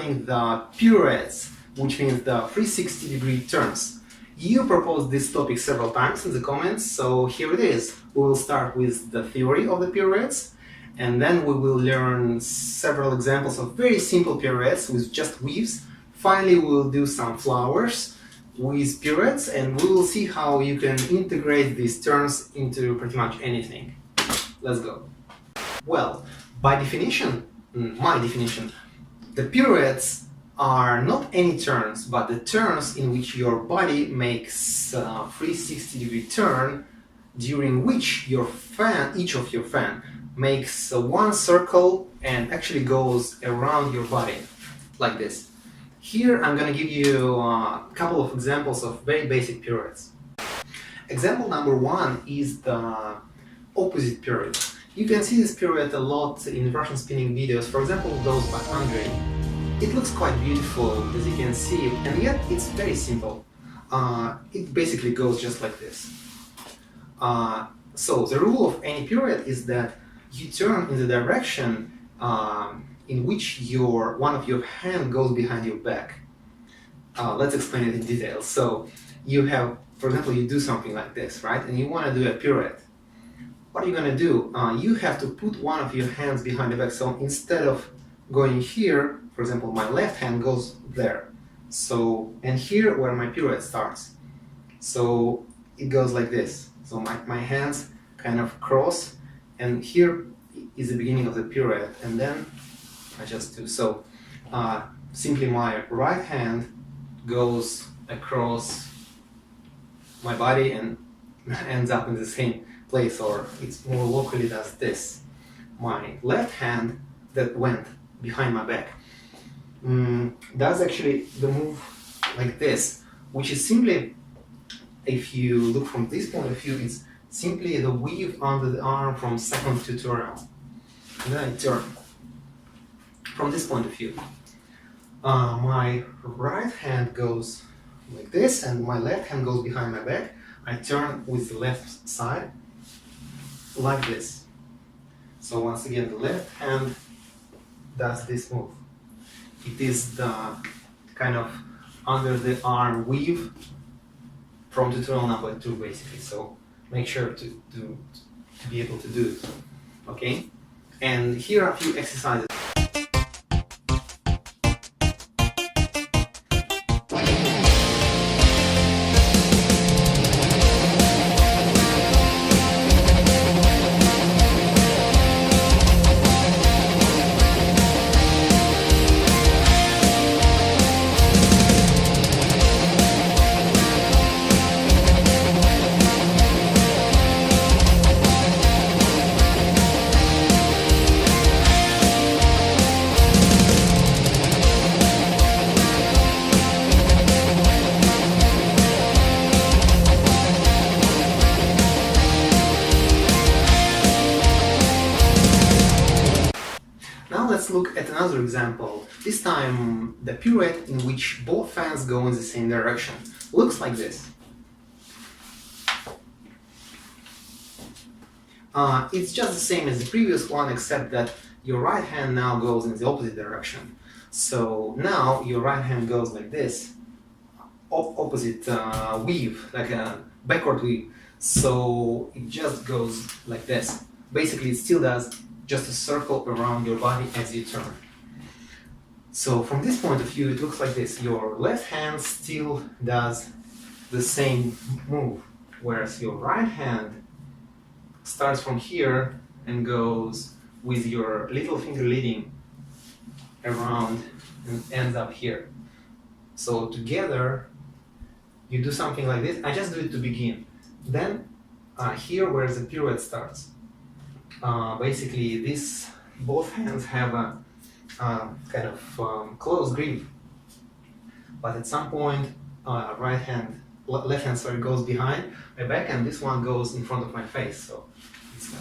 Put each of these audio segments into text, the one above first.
learning the pirouettes, which means the 360-degree turns. You proposed this topic several times in the comments, so here it is. We will start with the theory of the pirouettes, and then we will learn several examples of very simple pirouettes with just weaves. Finally, we will do some flowers with pirouettes, and we will see how you can integrate these turns into pretty much anything. Let's go. Well, by definition, my definition, the pirouettes are not any turns, but the turns in which your body makes a 360-degree turn, during which your fan, each of your fan, makes one circle and actually goes around your body, like this. Here I'm going to give you a couple of examples of very basic pirouettes. Example number one is the opposite pirouette. You can see this pirouette a lot in Russian spinning videos, for example those by Andrei. It looks quite beautiful, as you can see, and yet it's very simple. It basically goes just like this. So the rule of any pirouette is that you turn in the direction in which one of your hand goes behind your back. Let's explain it in detail. So you have, for example, you do something like this, right? And you want to do a pirouette. What are you going to do? You have to put one of your hands behind the back. So instead of going here, for example, my left hand goes there. So, and here where my pirouette starts. So it goes like this. So my hands kind of cross, and here is the beginning of the pirouette, and then I just do so. Simply my right hand goes across my body and ends up in the same place, or it's more locally does this. My left hand that went behind my back does actually the move like this, which is simply, if you look from this point of view, it's simply the weave under the arm from second tutorial. And then I turn from this point of view. My right hand goes like this, and my left hand goes behind my back. I turn with the left side like this. So once again, the left hand does this move. It is the kind of under the arm weave from tutorial number 2, basically. So make sure to be able to do it. Okay? And here are a few exercises. Let's look at another example. This time the pirouette in which both fans go in the same direction. Looks like this. It's just the same as the previous one, except that your right hand now goes in the opposite direction. So now your right hand goes like this, opposite weave, like a backward weave. So it just goes like this. Basically it still does just a circle around your body as you turn. So from this point of view, it looks like this. Your left hand still does the same move, whereas your right hand starts from here and goes with your little finger leading around and ends up here. So together, you do something like this. I just do it to begin. Then here where the pirouette starts. Basically, both hands have a kind of close grip, but at some point, left hand sorry, goes behind my back, and this one goes in front of my face. So it's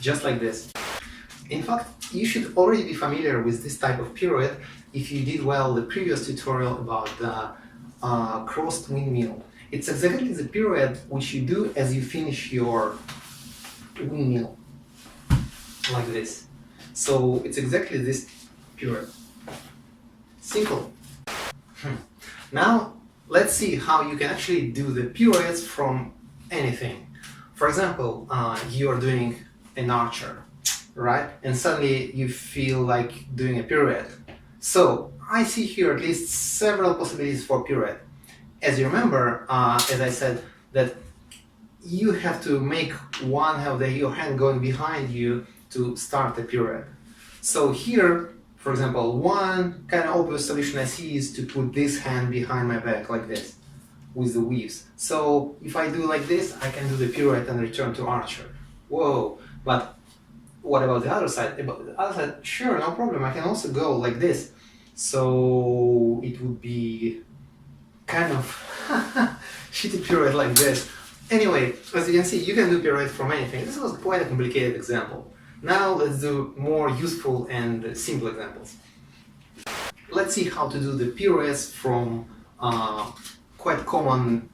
just like this. In fact, you should already be familiar with this type of pirouette if you did well the previous tutorial about the crossed windmill. It's exactly the pirouette which you do as you finish your windmill, like this. So it's exactly this pirouette. Simple. Now let's see how you can actually do the pirouettes from anything. For example, you are doing an archer, right? And suddenly you feel like doing a pirouette. So I see here at least several possibilities for pirouette. As you remember, as I said, that you have to make one of your hand going behind you to start the pirouette. So here, for example, one kind of obvious solution I see is to put this hand behind my back like this with the weaves. So if I do like this, I can do the pirouette and return to archer. Whoa! But what about the other side? About the other side, sure, no problem. I can also go like this. So it would be kind of shitty pirouette like this. Anyway, as you can see, you can do pirouette from anything. This was quite a complicated example. Now let's do more useful and simple examples. Let's see how to do the pirouettes from quite common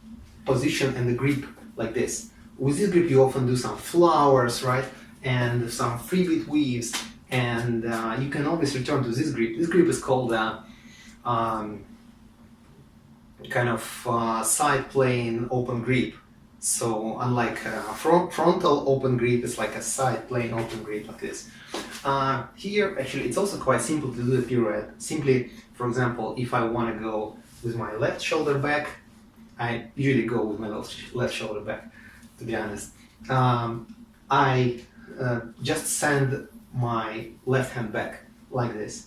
position and the grip like this. With this grip you often do some flowers, right? And some freebeat weaves, and you can always return to this grip. This grip is called kind of side plane open grip. So unlike frontal open grip, it's like a side plane open grip like this. Here actually it's also quite simple to do the pirouette. Simply, for example, if I want to go with my left shoulder back, I usually go with my left shoulder back, to be honest. I just send my left hand back like this,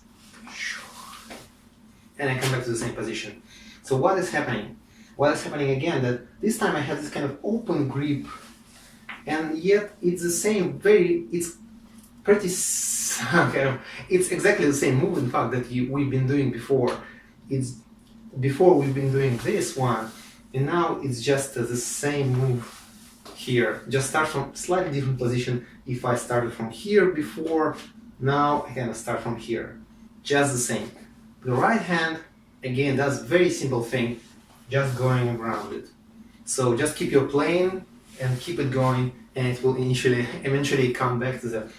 and I come back to the same position. So what is happening? What is happening again, that this time I have this kind of open grip, and yet it's the same, it's pretty, it's exactly the same move, in fact, that we've been doing before. Before we've been doing this one, and now it's just the same move here. Just start from slightly different position. If I started from here before, now I can start from here. Just the same. The right hand, again, does very simple thing, just going around it. So just keep your plane and keep it going, and it will eventually come back to the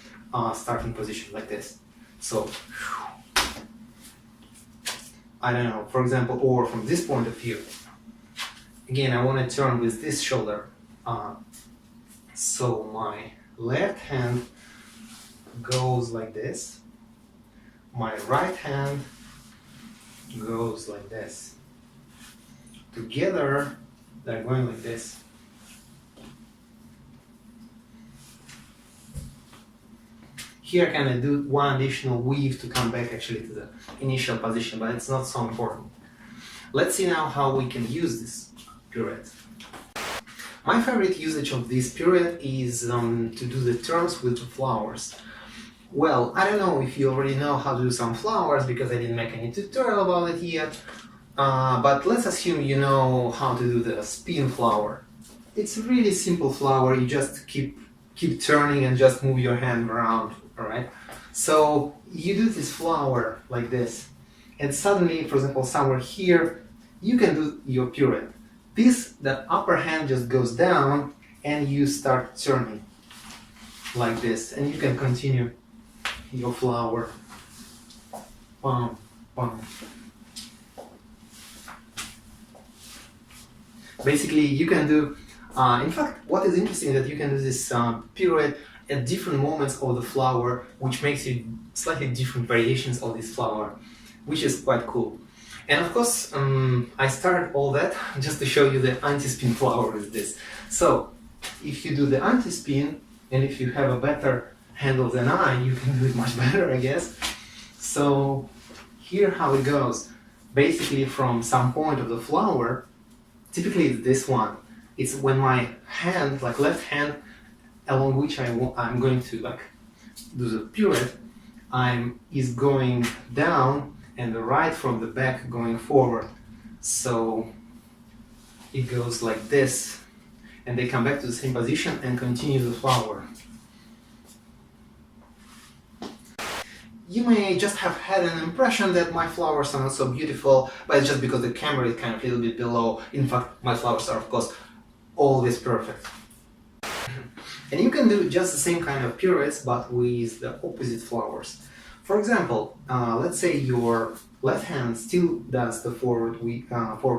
starting position like this. So I don't know, for example, or from this point of view, again, I want to turn with this shoulder. So my left hand goes like this, my right hand goes like this. Together, they're going like this. Here I can do one additional weave to come back actually to the initial position, but it's not so important. Let's see now how we can use this pirouette. My favorite usage of this pirouette is to do the turns with the flowers. Well, I don't know if you already know how to do some flowers because I didn't make any tutorial about it yet. But let's assume you know how to do the spin flower. It's a really simple flower. You just keep turning and just move your hand around, alright? So you do this flower like this, and suddenly, for example, somewhere here, you can do your pirouette. That upper hand just goes down and you start turning like this, and you can continue your flower. Pom, pom. Basically, you can do, in fact, what is interesting is that you can do this pirouette at different moments of the flower, which makes you slightly different variations of this flower, which is quite cool. And of course, I started all that just to show you the anti-spin flower with this. So, if you do the anti-spin, and if you have a better handle than I, you can do it much better, I guess. So, here how it goes. Basically, from some point of the flower, typically it's this one. It's when my hand, like left hand, along which I'm going to like do the pirouette, is going down, and the right from the back going forward. So it goes like this, and they come back to the same position and continue the flower. You may just have had an impression that my flowers are not so beautiful, but it's just because the camera is kind of a little bit below. In fact, my flowers are, of course, always perfect. And you can do just the same kind of pirouettes, but with the opposite flowers. For example, let's say your left hand still does the forward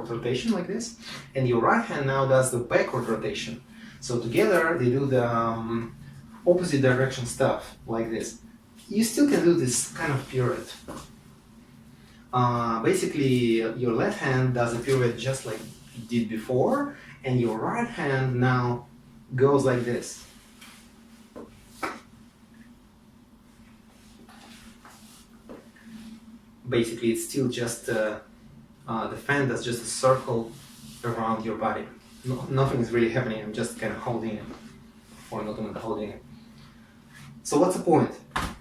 rotation like this, and your right hand now does the backward rotation. So together they do the opposite direction stuff like this. You still can do this kind of pirouette. Basically, your left hand does a pirouette just like it did before, and your right hand now goes like this. Basically, it's still just the fan does just a circle around your body. Nothing is really happening. I'm just kind of holding it, or not even holding it. So what's the point?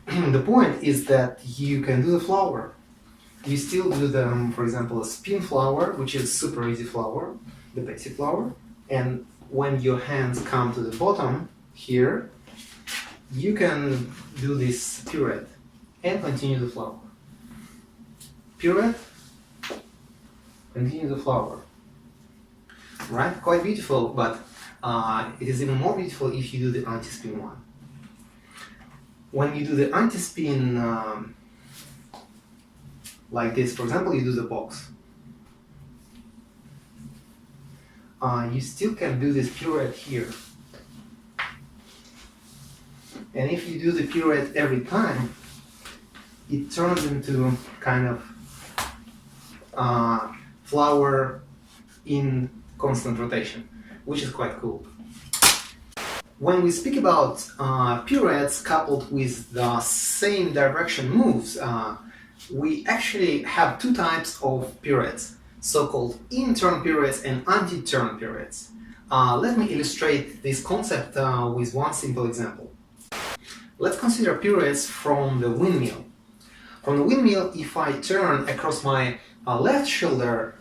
The point is that you can do the flower. You still do the, for example, a spin flower, which is super easy flower, the basic flower. And when your hands come to the bottom here, you can do this pirouette and continue the flower. Pirouette, continue the flower. Right? Quite beautiful, but it is even more beautiful if you do the anti-spin one. When you do the anti-spin like this, for example, you do the box. You still can do this pirouette here. And if you do the pirouette every time, it turns into kind of flower in constant rotation, which is quite cool. When we speak about pirouettes coupled with the same direction moves, we actually have two types of pirouettes, so-called in-turn pirouettes and anti-turn pirouettes. Let me illustrate this concept with one simple example. Let's consider pirouettes from the windmill. From the windmill, if I turn across my left shoulder,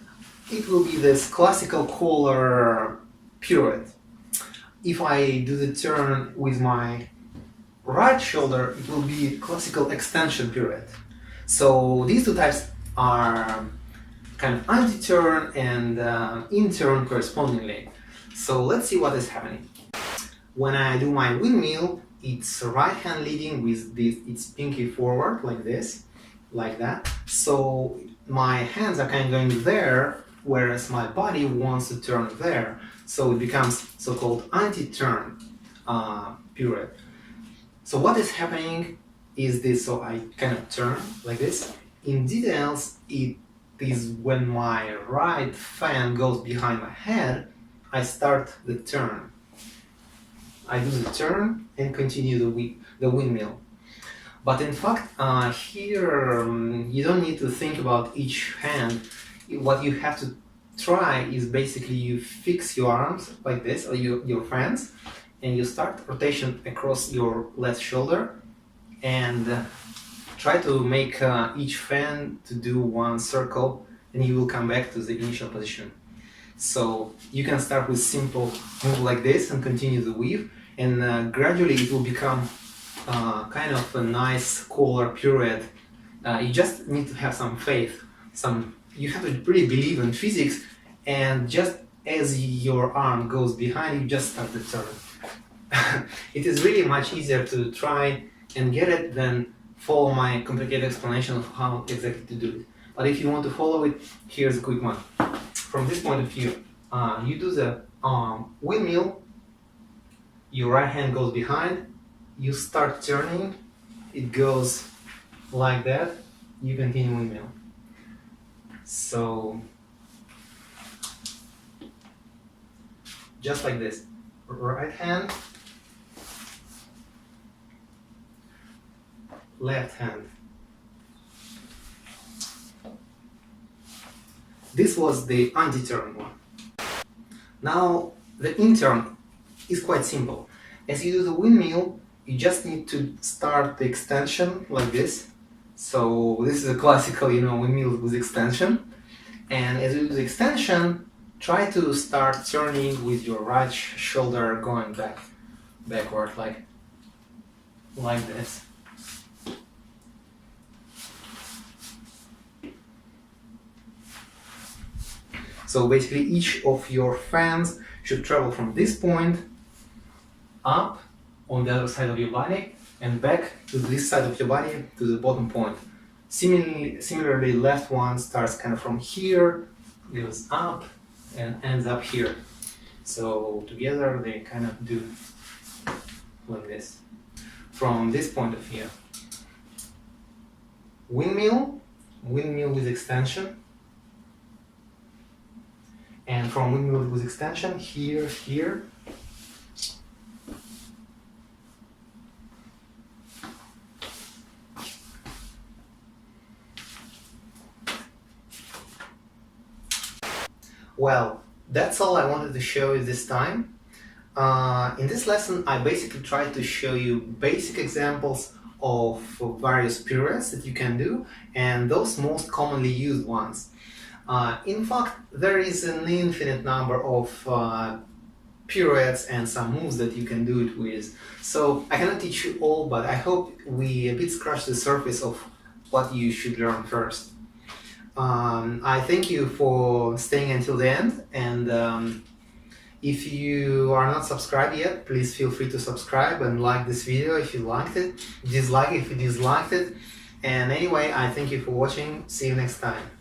it will be this classical collar pirouette. If I do the turn with my right shoulder, it will be classical extension pirouette. So these two types are kind of anti-turn and in-turn correspondingly. So let's see what is happening. When I do my windmill, it's right hand leading with its pinky forward like this, like that. So my hands are kind of going there, whereas my body wants to turn there. So it becomes so-called anti-turn pirouette. So what is happening is this, so I kind of turn like this. In details, it is when my right fan goes behind my head, I start the turn. I do the turn and continue the windmill. But in fact, here you don't need to think about each hand. What you have to try is basically you fix your arms like this, or your fans, and you start rotation across your left shoulder and try to make each fan to do one circle, and you will come back to the initial position. So you can start with simple move like this and continue the weave, and gradually it will become kind of a nice collar pirouette. You just need to have some faith, you have to really believe in physics, and just as your arm goes behind, you just start the turn. It is really much easier to try and get it than follow my complicated explanation of how exactly to do it. But if you want to follow it, here's a quick one. From this point of view, you do the windmill, your right hand goes behind, you start turning, it goes like that, you continue windmill. So, just like this, right hand, left hand. This was the anti-turn one. Now, the in-turn is quite simple. As you do the windmill, you just need to start the extension like this. So this is a classical, windmill with extension. And as you do the extension, try to start turning with your right shoulder going backward, like this. So basically each of your fans should travel from this point up on the other side of your body and back to this side of your body to the bottom point. Similarly, left one starts kind of from here, goes up, and ends up here. So together they kind of do like this. From this point of view, windmill with extension, and from windmill with extension, here, Well, that's all I wanted to show you this time. In this lesson, I basically tried to show you basic examples of various pirouettes that you can do, and those most commonly used ones. In fact, there is an infinite number of pirouettes and some moves that you can do it with. So I cannot teach you all, but I hope we a bit scratch the surface of what you should learn first. I thank you for staying until the end, and if you are not subscribed yet, please feel free to subscribe and like this video if you liked it, dislike if you disliked it, and anyway, I thank you for watching. See you next time.